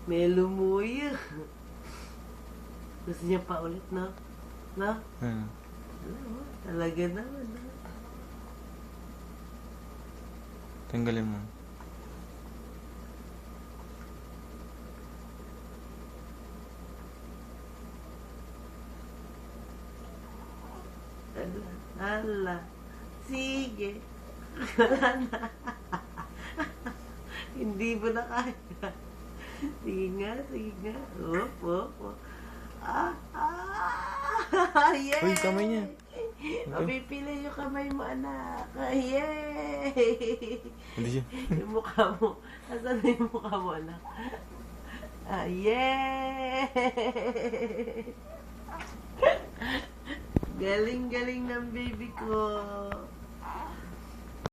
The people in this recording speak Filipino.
May lumuya. Gusto niya pa ulit, no? No? Talaga naman, no? Tanggalin mo. Hala. Sige. Wala na. Hindi mo na kaya. Sige nga, sige nga. Yay! Uy, kamay niya. Mapipili yung kamay mo, anak. Yay! Hindi siya. Yung mukha mo. Asan na yung mukha mo, anak? Yay! Galing-galing ng baby ko.